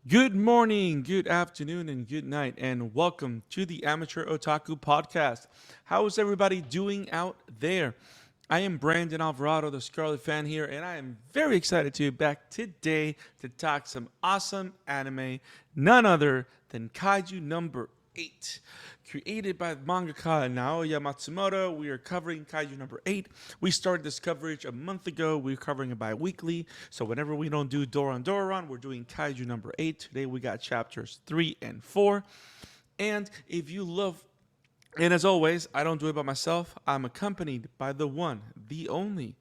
Good morning, good afternoon, and good night, and welcome to the Amateur Otaku podcast. How is everybody doing out there? I am Brandon Alvarado, the Scarlet Fan here, and I am very excited to be back today to talk some awesome anime, none other than Kaiju Number 8. Created by mangaka Naoya Matsumoto, we are covering Kaiju Number 8. We started this coverage a month ago. We're covering it bi-weekly. So whenever we don't do Doron Doron, we're doing Kaiju Number 8. Today we got chapters 3 and 4. And if you love, and as always, I don't do it by myself. I'm accompanied by the one, the only,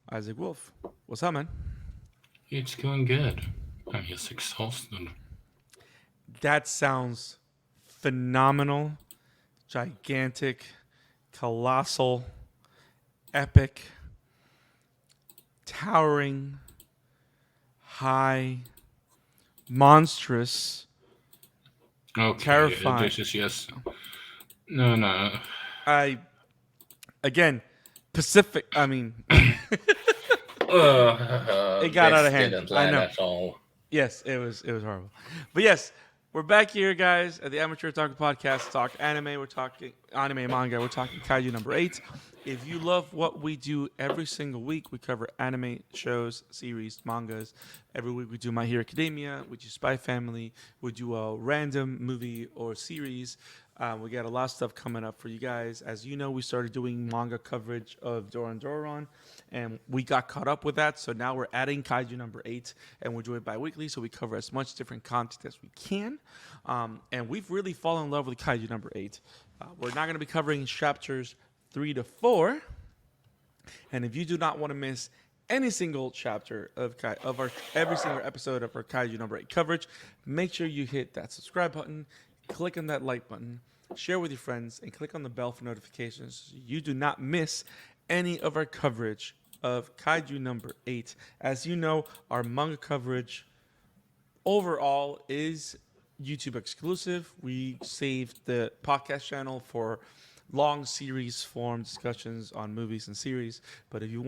Isaac Wolf. What's up, man? It's going good. I'm just exhausted. That sounds phenomenal, gigantic, colossal, epic, towering, high, monstrous, Okay, terrifying. this is just. No, no. I again, Pacific. I mean, it got out of This hand. didn't I land know. at all. Yes, it was horrible. But yes, we're back here, guys, at the Amateur Otaku Podcast. To talk anime. We're talking anime manga. We're talking Kaiju Number 8. If you love what we do every single week, we cover anime shows, series, mangas. Every week we do My Hero Academia, we do Spy Family, we do a random movie or series. We got a lot of stuff coming up for you guys. As you know, we started doing manga coverage of Doron Doron, and we got caught up with that. So now we're adding Kaiju Number 8, and we're doing it bi-weekly, so we cover as much different content as we can. And we've really fallen in love with Kaiju Number 8. We're not going to be covering chapters 3 to 4. And if you do not want to miss any single chapter of our every single episode of our Kaiju Number 8 coverage, make sure you hit that subscribe button, click on that like button, share with your friends, and click on the bell for notifications so you do not miss any of our coverage of Kaiju Number 8. As you know, our manga coverage overall is YouTube exclusive. We saved the podcast channel for long series form discussions on movies and series. But if you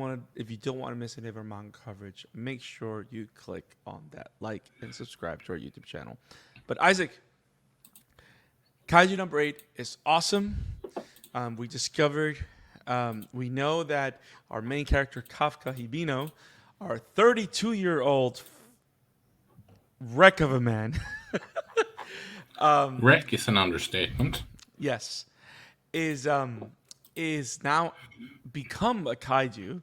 don't want to miss any of our manga coverage, make sure you click on that like and subscribe to our YouTube channel. But Isaac, Kaiju Number 8 is awesome. We discovered, we know that our main character Kafka Hibino, our 32-year-old wreck of a man. Wreck is an understatement. Yes, is now become a kaiju,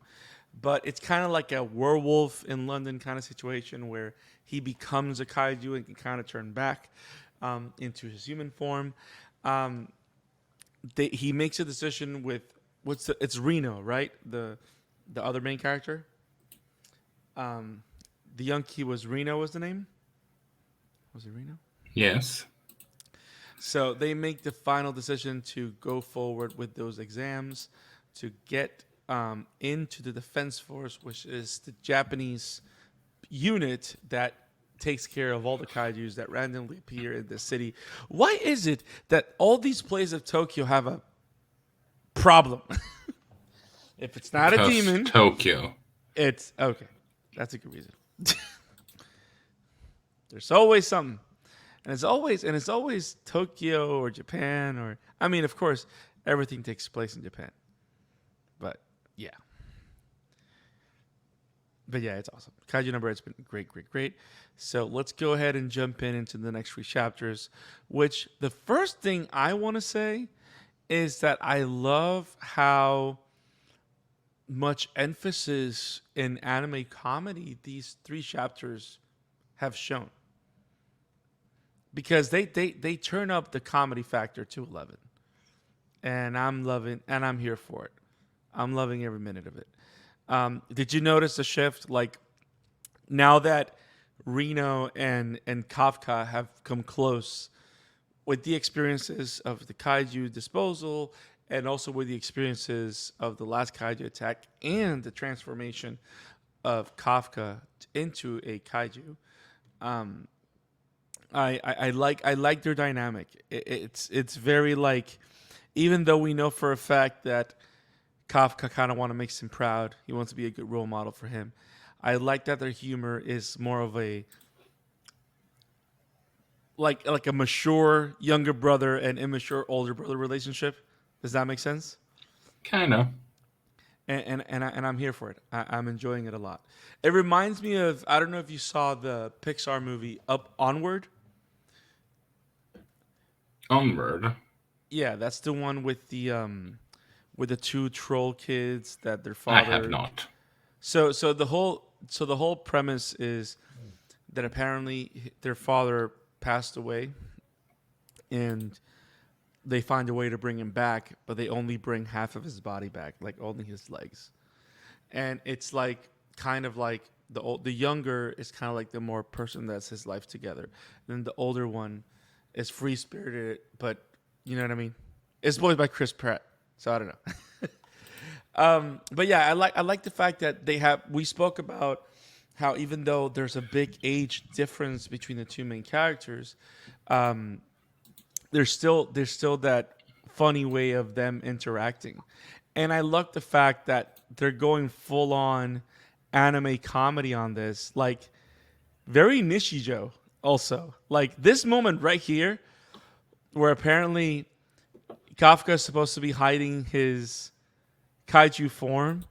but it's kind of like a werewolf in London kind of situation where he becomes a kaiju and can kind of turn back into his human form. He makes a decision with it's Reno, right? The other main character. The young key was Reno. Was the name? Was it Reno? Yes. So they make the final decision to go forward with those exams to get into the Defense Force, which is the Japanese unit that takes care of all the kaijus that randomly appear in the city. Why is it that all these places of Tokyo have a problem? If it's not a demon, Tokyo. it's okay. That's a good reason. There's always something. And it's always Tokyo or Japan or I mean, of course, everything takes place in Japan. But yeah. But yeah, it's awesome. Kaiju Number 8's been great. So let's go ahead and jump into the next 3 chapters, which the first thing I want to say is that I love how much emphasis in anime comedy these 3 chapters have shown. Because they turn up the comedy factor to 11. And I'm here for it. I'm loving every minute of it. Did you notice the shift? Like, now that Reno and Kafka have come close with the experiences of the kaiju disposal and also with the experiences of the last kaiju attack and the transformation of Kafka into a kaiju, I like their dynamic. It's very like, even though we know for a fact that Kafka kind of want to make him proud, he wants to be a good role model for him. I like that their humor is more of a like a mature younger brother and immature older brother relationship. Does that make sense? Kind of. And I'm here for it. I'm enjoying it a lot. It reminds me of, I don't know if you saw the Pixar movie Up Onward. Onward. Yeah, that's the one with the two troll kids that their I have father. not. So the whole premise is that apparently their father passed away, and they find a way to bring him back, but they only bring half of his body back, like only his legs. And it's like kind of like the younger is kind of like the more person that's his life together. And then the older one is free spirited, but you know what I mean. It's voiced by Chris Pratt, so I don't know. But yeah, I like the fact that we spoke about how even though there's a big age difference between the two main characters, there's still that funny way of them interacting. And I love the fact that they're going full on anime comedy on this, like very Nishijo also. Like this moment right here where apparently Kafka is supposed to be hiding his kaiju form,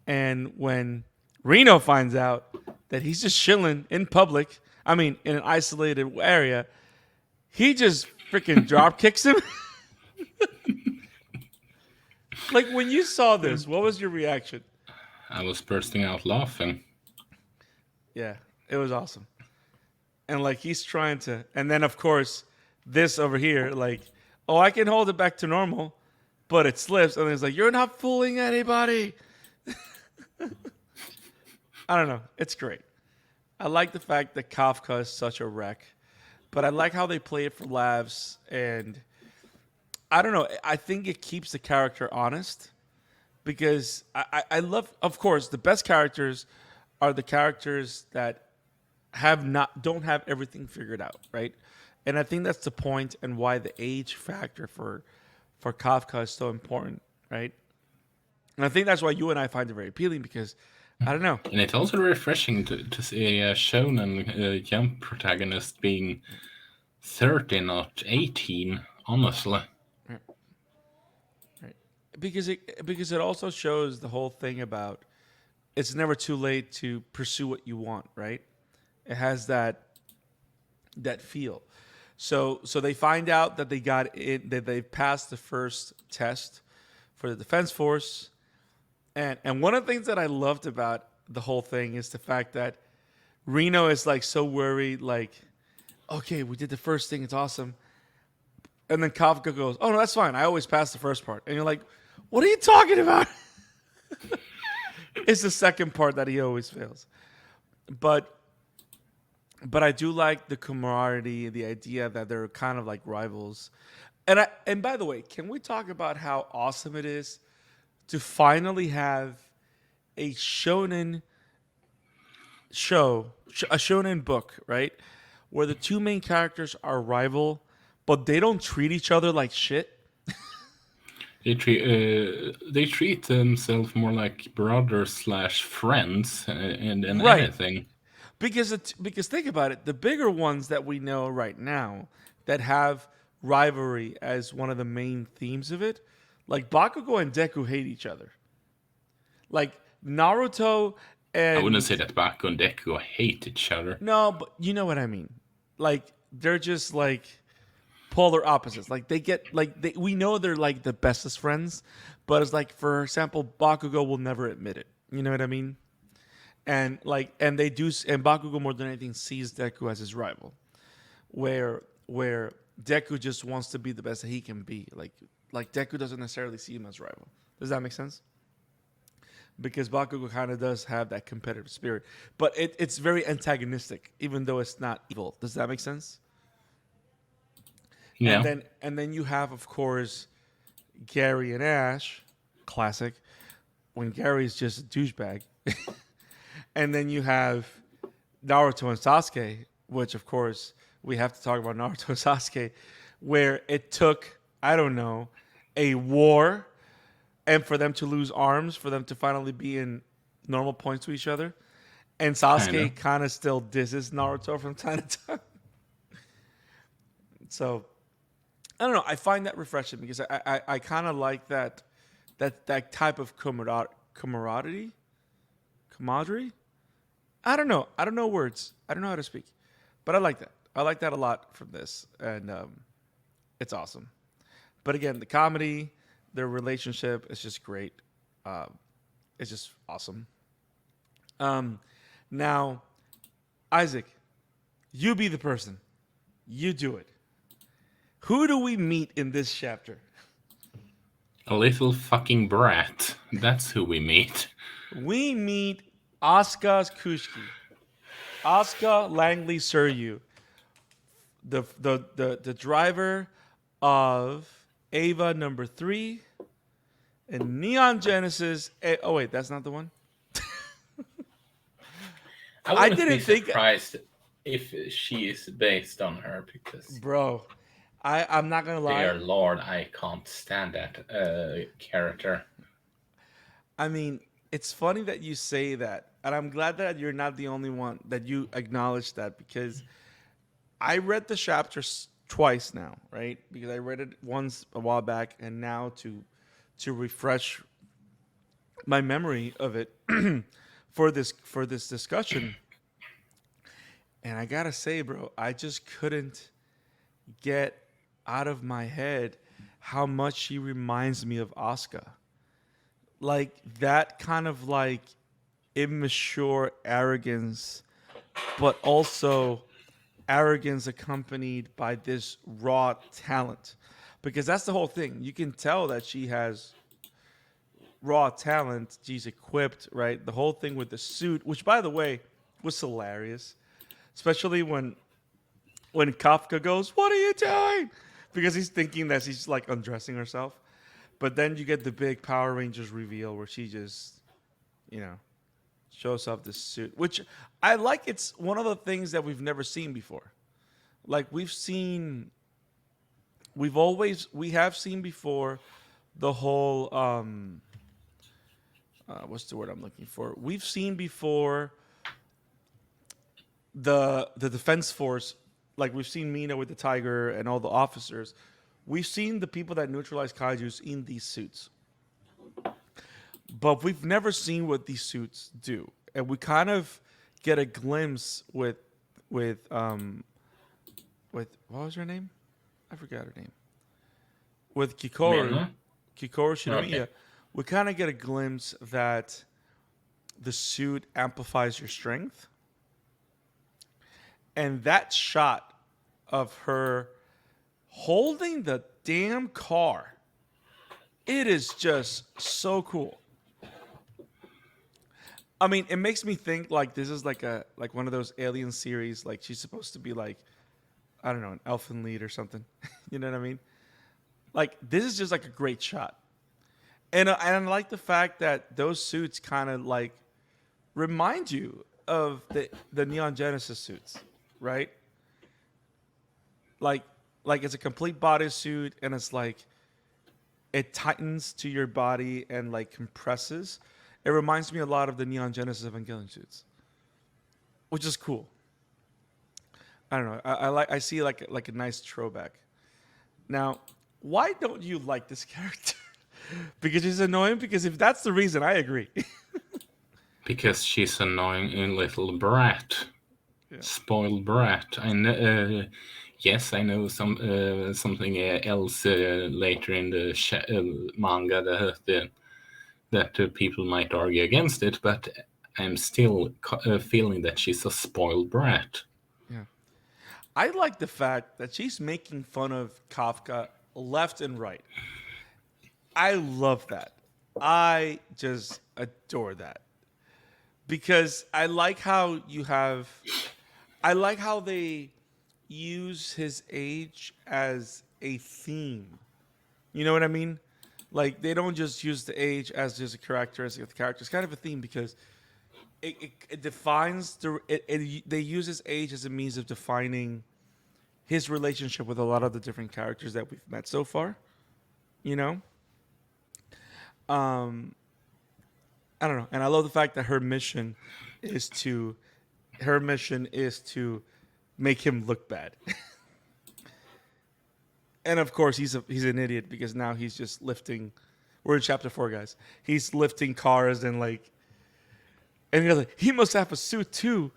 and when Reno finds out that he's just chilling in public, I mean in an isolated area, he just freaking drop kicks him. Like when you saw this, what was your reaction? I was bursting out laughing. Yeah, it was awesome. And like he's trying to, and then of course this over here, like, oh, I can hold it back to normal, but it slips, and it's like you're not fooling anybody. I don't know. It's great. I like the fact that Kafka is such a wreck, but I like how they play it for laughs, and I don't know. I think it keeps the character honest because I love, of course, the best characters are the characters that don't have everything figured out, right? And I think that's the point and why the age factor for Kafka is so important, right? And I think that's why you and I find it very appealing because I don't know. And it's also refreshing to see a shonen jump protagonist being 30, not 18, honestly. Right. Because it also shows the whole thing about it's never too late to pursue what you want, right? It has that feel. So they find out that they passed the first test for the Defense Force. And one of the things that I loved about the whole thing is the fact that Reno is like so worried, like, okay, we did the first thing, it's awesome. And then Kafka goes, oh no, that's fine. I always pass the first part. And you're like, what are you talking about? It's the second part that he always fails. But I do like the camaraderie, the idea that they're kind of like rivals. And by the way, can we talk about how awesome it is to finally have a shonen a shonen book, right? Where the two main characters are rival, but they don't treat each other like shit. They treat themselves more like brothers/friends than Right. anything. Because think about it, the bigger ones that we know right now that have rivalry as one of the main themes of it, like Bakugo and Deku hate each other. Like Naruto and I wouldn't say that Baku and Deku hate each other. no, but you know what I mean. Like they're just like polar opposites. Like we know they're like the bestest friends, but it's like, for example, Bakugo will never admit it. You know what I mean? And Bakugo more than anything sees Deku as his rival, where Deku just wants to be the best that he can be. Like Deku doesn't necessarily see him as rival. Does that make sense? Because Bakugo kind of does have that competitive spirit, but it's very antagonistic, even though it's not evil. Does that make sense? Yeah. And then you have, of course, Gary and Ash, classic. When Gary's just a douchebag. And then you have Naruto and Sasuke, which, of course, we have to talk about Naruto and Sasuke, where it took, I don't know, a war and for them to lose arms, for them to finally be in normal points to each other. And Sasuke kind of still disses Naruto from time to time. So I don't know. I find that refreshing because I kind of like that type of camaraderie. Camaraderie. I don't know. I don't know words. I don't know how to speak, but I like that. I like that a lot from this, and it's awesome. But again, the comedy, their relationship is just great. Um, it's just awesome. Um, now, Isaac, you be the person. You do it. Who do we meet in this chapter? A little fucking brat. That's who we meet. We meet Asuka Kushki, Asuka Langley Suryu, the driver of Ava number 3 and Neon Genesis. Oh wait, that's not the one. I I wouldn't be didn't think, surprised if she is based on her because, bro. I'm not gonna lie. dear lord, I can't stand that character. I mean, it's funny that you say that, and I'm glad that you're not the only one that you acknowledge that because I read the chapter twice now, right? Because I read it once a while back, and now to refresh my memory of it for this discussion. And I gotta say, bro, I just couldn't get out of my head how much she reminds me of Asuka. Like that kind of like immature arrogance, but also arrogance accompanied by this raw talent. Because that's the whole thing. You can tell that she has raw talent. She's equipped, right? The whole thing with the suit, which by the way was hilarious, especially when Kafka goes, "What are you doing?" Because he's thinking that she's like undressing herself. But then you get the big Power Rangers reveal where she just, you know, shows off this suit, which I like. It's one of the things that we've never seen before. Like we have seen before the whole what's the word I'm looking for? We've seen before the defense force, like we've seen Mina with the tiger and all the officers. We've seen the people that neutralize kaiju's in these suits, but we've never seen what these suits do, and we kind of get a glimpse with what was her name? I forgot her name. With Mina? Kikoru Shinomiya, Okay. we kind of get a glimpse that the suit amplifies your strength. And that shot of her holding the damn car, it is just so cool. I mean, it makes me think like this is like one of those alien series. Like she's supposed to be like, I don't know, an elfin lead or something. You know what I mean? Like this is just like a great shot, and I like the fact that those suits kind of like remind you of the Neon Genesis suits, right? Like like it's a complete bodysuit, and it's like it tightens to your body and like compresses. It reminds me a lot of the Neon Genesis Evangelion suits, which is cool. I don't know. I see like a nice throwback. Now, why don't you like this character? Because he's annoying. Because if that's the reason, I agree. Because she's annoying little brat. Yeah. Spoiled brat. I know. Yes, I know something else later in the manga that people might argue against it, but I'm still feeling that she's a spoiled brat. Yeah. I like the fact that she's making fun of Kafka left and right. I love that. I just adore that because I like how they use his age as a theme. You know what I mean? Like they don't just use the age as just a characteristic of the character. It's kind of a theme because it defines they use his age as a means of defining his relationship with a lot of the different characters that we've met so far. You know, um, I don't know, and I love the fact that is to her mission is to make him look bad. And of course, he's an idiot because now he's just lifting. We're in chapter 4, guys. He's lifting cars and like, and you're like, he must have a suit too.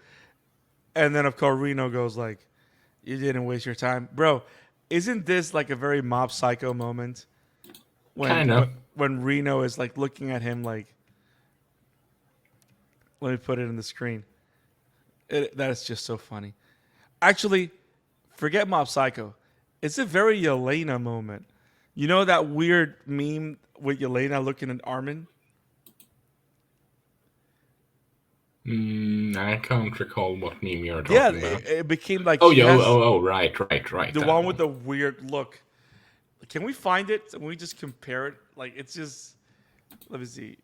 And then of course Reno goes like, "You didn't waste your time, bro." Isn't this like a very Mob Psycho moment when Kind of. when Reno is like looking at him like, let me put it in the screen. That is just so funny. Actually, forget Mob Psycho. It's a very Yelena moment. You know that weird meme with Yelena looking at Armin? I can't recall what meme you're Yeah, talking about. it became like Oh, she yeah, has right. the That one one. with the weird look. Can we find it? Can we just compare it? Like it's just. Let me see.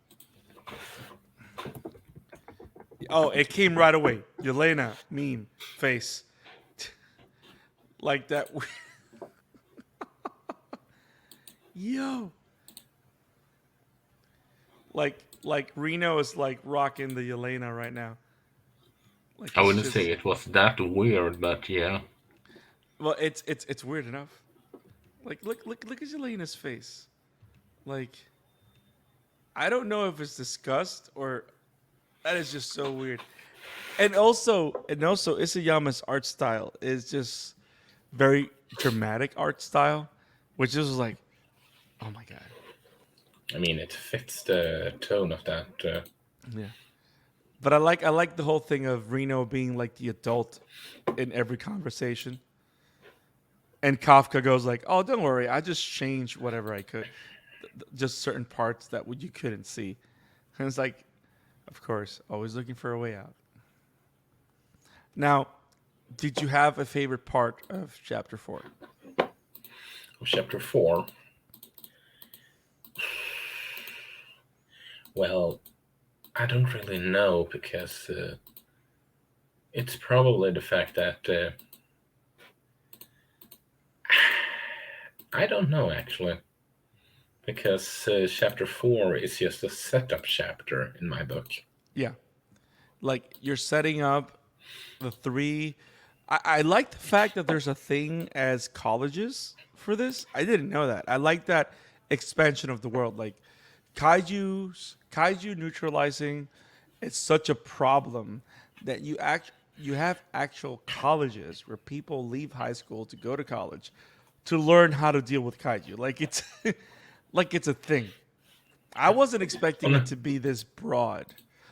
Oh, it came right away. Yelena meme face, like that. Yo, like Reno is like rocking the Yelena right now. Like I it's wouldn't say just it was that weird, but yeah. well, it's weird enough. Like look at Yelena's face. Like I don't know if it's disgust or that is just so weird. And also Isayama's art style is just very dramatic art style, which is like, oh my god. I mean, it fits the tone of that. Yeah. But I like the whole thing of Reno being like the adult in every conversation. And Kafka goes like, "Oh, don't worry, I just changed whatever I could, just certain parts that you couldn't see." And it's like, of course, always looking for a way out. Now, did you have a favorite part of chapter 4? Chapter 4. Well, I don't really know because it's probably the fact that I don't know actually because chapter 4 is just a setup chapter in my book. Yeah, like you're setting up the three. I like the fact that there's a thing as colleges for this. I didn't know that. I like that expansion of the world. Like kaiju neutralizing. It's such a problem that you have actual colleges where people leave high school to go to college to learn how to deal with kaiju. Like it's like it's a thing. I wasn't expecting On it a, to be this broad.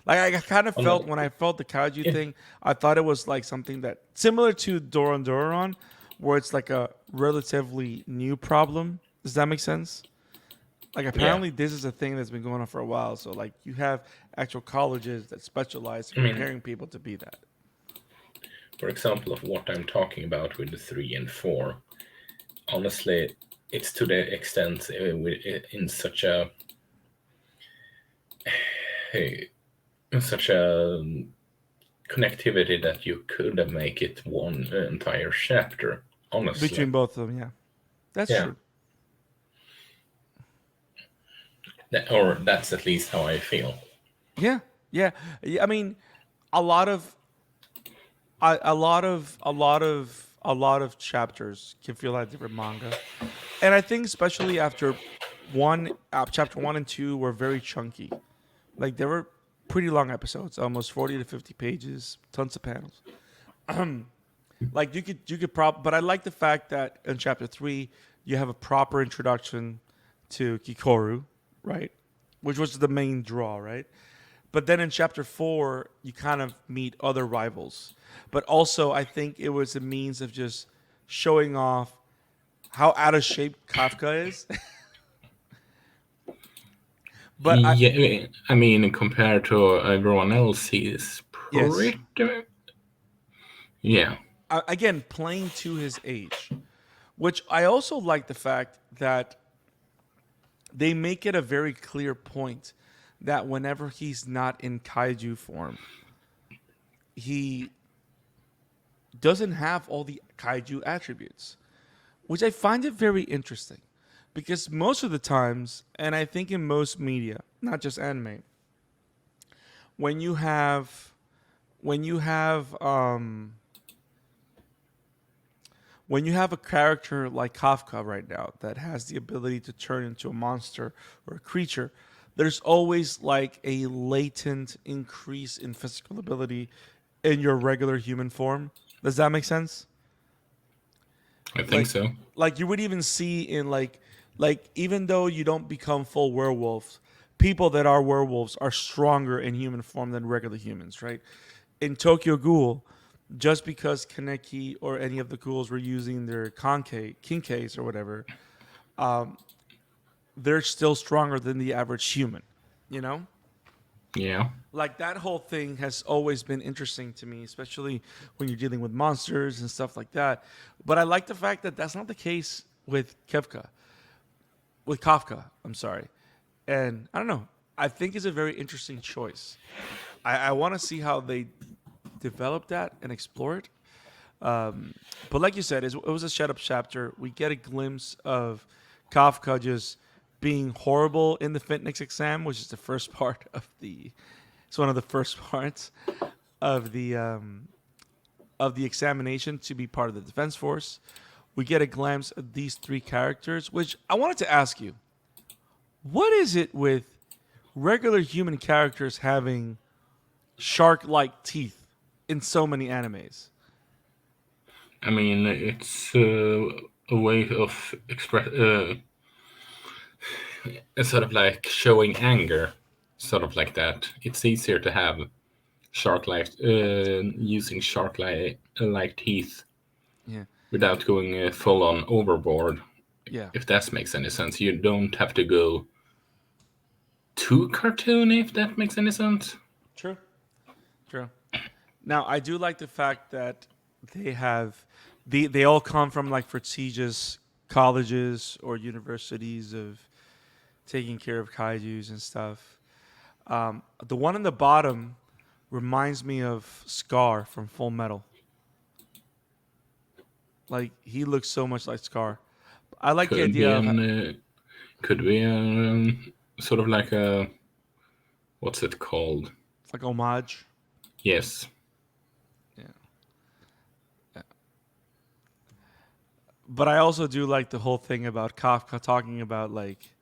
Like I kind of on felt a, when I felt the kaiju yeah, thing, I thought it was like something that similar to Doron Doron, where it's like a relatively new problem. Does that make sense? Like yeah. apparently this is a thing that's been going on for a while. So like you have actual colleges that specialize in I mean, preparing people to be that. for example, of what I'm talking about with the 3 and 4, honestly, it's to the extent in hey, such a connectivity that you could have make it one entire chapter. Honestly, Between both of them, yeah. That's yeah, true. or that's at least how I feel. Yeah. Yeah. Yeah, I mean, a lot of a lot of chapters can feel like different manga, and I think especially after chapter 1 and 2 were very chunky. Like they were pretty long episodes, almost 40 to 50 pages, tons of panels. Like but I like the fact that in chapter 3 you have a proper introduction to Kikoru, right? Which was the main draw, right? But then in chapter 4 you kind of meet other rivals. But also I think it was a means of just showing off how out of shape Kafka is. but I Yeah, I mean, compared to everyone else, he's yes, pretty. Yeah, again playing to his age, which I also like the fact that they make it a very clear point that whenever he's not in kaiju form, he doesn't have all the kaiju attributes, which I find it very interesting because most of the times, and I think in most media, not just anime, when you have when you have when you have a character like Kafka right now that has the ability to turn into a monster or a creature, there's always like a latent increase in physical ability in your regular human form. Does that make sense? I think Like so. like you would even see in like even though you don't become full werewolves, people that are werewolves are stronger in human form than regular humans, right? In Tokyo Ghoul, just because Kaneki or any of the ghouls were using their kinkeis or whatever, they're still stronger than the average human, you know? Yeah. Like that whole thing has always been interesting to me, especially when you're dealing with monsters and stuff like that. But I like the fact that that's not the case with Kafka. I'm sorry, and I don't know. I think it's a very interesting choice. I want to see how they develop that and explore it. But like you said, it was a shut up chapter. We get a glimpse of Kafka just being horrible in the fitness exam, which is the first part of the. It's one of the first parts of the examination to be part of the defense force. We get a glimpse of these three characters, which I wanted to ask you: what is it with regular human characters having shark-like teeth in so many animes? I mean, it's a way of express, sort of like showing anger, sort of like that. It's easier to have shark-like, using shark-like teeth Yeah, without going full on overboard. yeah, If that makes any sense, you don't have to go too cartoony. If that makes any sense. true, true. Now, I do like the fact that they all come from like prestigious colleges or universities of taking care of kaiju's and stuff. The one on the bottom reminds me of Scar from Full Metal. Like he looks so much like Scar. I like the Could be idea of could be sort of like a, what's it called? it's like homage. Yes. Yeah. Yeah. But I also do like the whole thing about Kafka talking about like,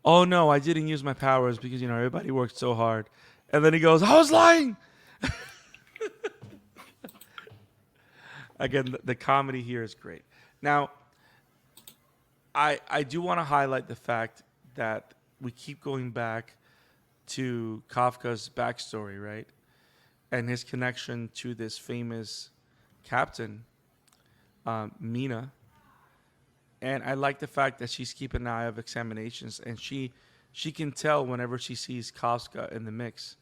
oh no, I didn't use my powers because everybody worked so hard, and then he goes, I was lying. Again, the comedy here is great. Now, I do want to highlight the fact that we keep going back to Kafka's backstory, right? And his connection to this famous captain, Mina. And I like the fact that she's keeping an eye of examinations, and she can tell whenever she sees Kafka in the mix,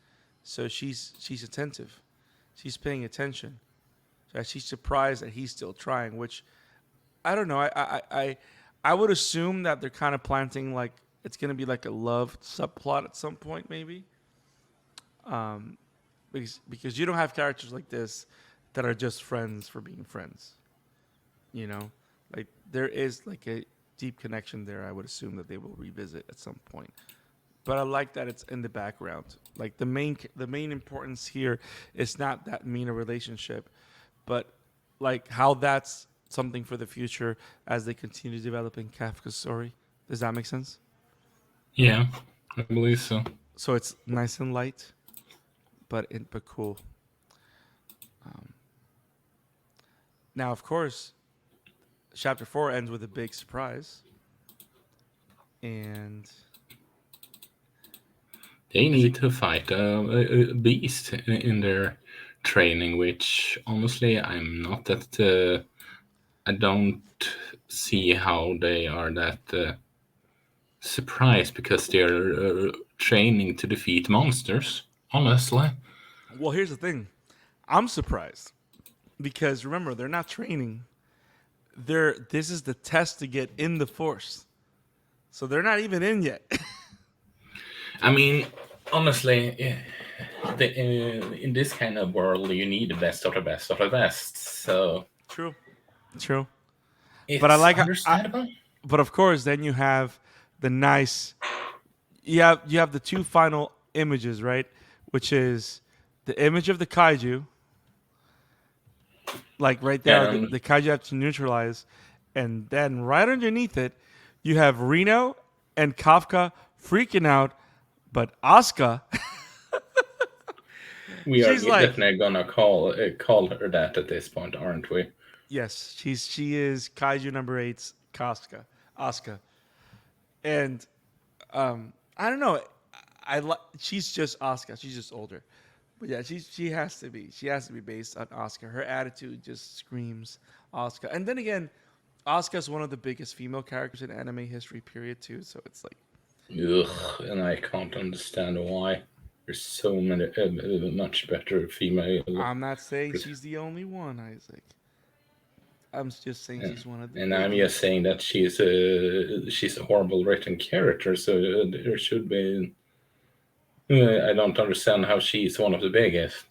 so she's attentive, she's paying attention. So she's surprised that he's still trying, which I don't know. I would assume that they're kind of planting like it's gonna be like a love subplot at some point, maybe. Because you don't have characters like this that are just friends for being friends. You know, like there is like a deep connection there. I would assume that they will revisit at some point. But I like that it's in the background. Like the main importance here is not that Mina relationship, but like how that's something for the future as they continue developing Kafka's story. Does that make sense? Yeah, I believe so. So it's nice and light, but cool. Now, of course, chapter 4 ends with a big surprise, and They is it need to fight a beast in their training, which honestly I'm not that. I don't see how they are that surprised because they're training to defeat monsters. Honestly, well, here's the thing. I'm surprised because remember they're not training. This is the test to get in the force, so they're not even in yet. I mean, honestly, in this kind of world, you need the best of the best of the best. So True, true. But I it's like understandable. but of course, then you have the nice. You have the two final images, right? Which is the image of the kaiju Like right there, Yeah, the kaiju have to neutralize, and then right underneath it, you have Reno and Kafka freaking out, but Asuka, we are she's like, definitely gonna call her that at this point, aren't we? yes, she is Kaiju number eight's Kafka, Asuka, and I don't know, she's just Asuka, she's just older, but yeah, she has to be based on Asuka. Her attitude just screams Asuka, and then again, Asuka's one of the biggest female characters in anime history, period, too. So it's like, Ugh, and I can't understand why. There's so many much better female. I'm not saying she's the only one, Isaac. I'm just saying Yeah. she's one of the And I'm just biggies. saying that she's a horrible written character, so there should be. I don't understand how she's one of the biggest,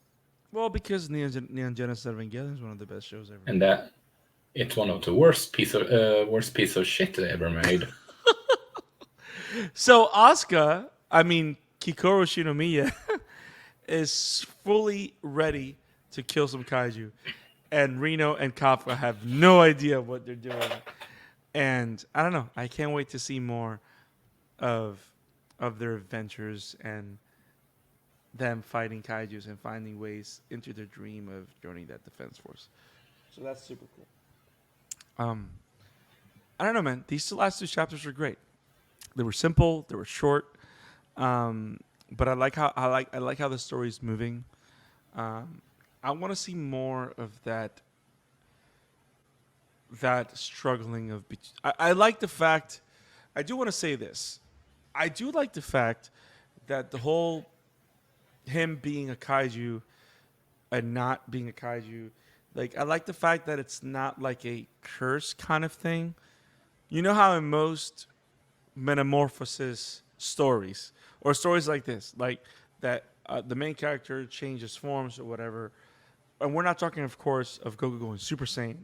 Well, because Neon Genesis Evangelion is one of the best shows ever and made. that it's one of the worst piece of shit they ever made. So Asuka, I mean Kikoro Shinomiya, is fully ready to kill some kaiju, and Reno and Kafka have no idea what they're doing. And I don't know. I can't wait to see more of their adventures and them fighting kaijus and finding ways into their dream of joining that defense force. So that's super cool. Um, I don't know, man. These last two chapters were great. They were simple. They were short. But I like how the story's moving. I want to see more of that struggling of. I like the fact. I do want to say this. I do like the fact that the whole him being a kaiju and not being a kaiju, like I like the fact that it's not like a curse kind of thing. You know how in most metamorphosis stories or stories like this, like that the main character changes forms or whatever, and we're not talking, of course, of Goku going Super Saiyan.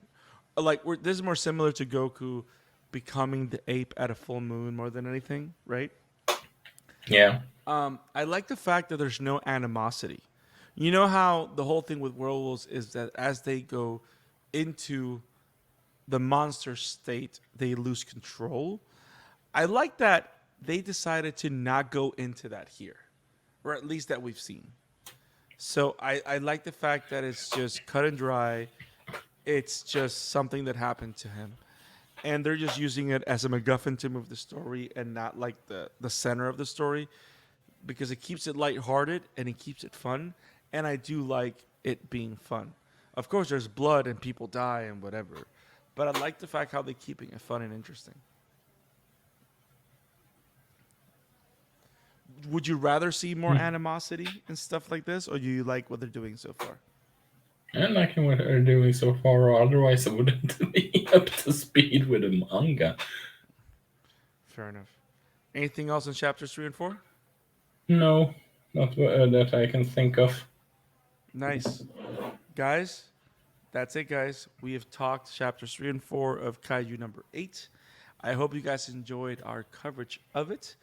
Like this is more similar to Goku becoming the ape at a full moon more than anything, right? Yeah, I like the fact that there's no animosity. You know how the whole thing with werewolves is that as they go into the monster state, they lose control. I like that they decided to not go into that here, or at least that we've seen. So I like the fact that it's just cut and dry. It's just something that happened to him. And they're just using it as a MacGuffin to move the story and not like the center of the story because it keeps it lighthearted and it keeps it fun. And I do like it being fun. Of course, there's blood and people die and whatever, but I like the fact how they're keeping it fun and interesting. Would you rather see more animosity and stuff like this, or do you like what they're doing so far? and liking what they're doing so far, or otherwise I wouldn't be up to speed with the manga. Fair enough. Anything else in chapters 3 and 4? No, not that I can think of. Nice. Guys, that's it, guys. We have talked chapters 3 and 4 of Kaiju number 8. I hope you guys enjoyed our coverage of it.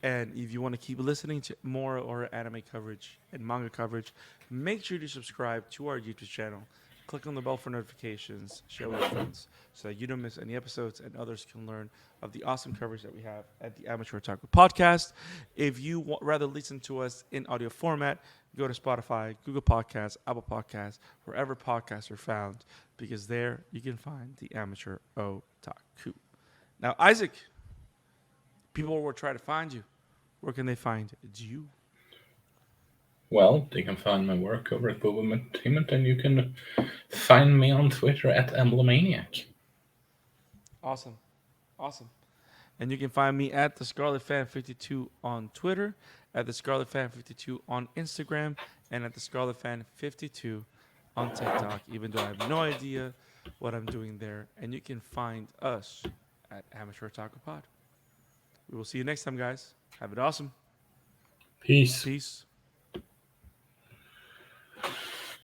And if you want to keep listening to more or anime coverage and manga coverage, make sure to subscribe to our YouTube channel. Click on the bell for notifications, share with your friends so that you don't miss any episodes and others can learn of the awesome coverage that we have at the Amateur Otaku podcast. If you rather listen to us in audio format, go to Spotify, Google Podcasts, Apple Podcasts, wherever podcasts are found, because there you can find the Amateur Otaku. Now, Isaac, people will try to find you. Where can they find you? Well, they can find my work over at Boba Entertainment, and you can find me on Twitter at Emblemaniac. Awesome. Awesome. And you can find me at the Scarlet Fan 52 on Twitter, at the Scarlet Fan 52 on Instagram, and at the Scarlet Fan 52 on TikTok, even though I have no idea what I'm doing there. And you can find us at Amateur Otaku Pod. We will see you next time, guys. Have it awesome. Peace. Peace.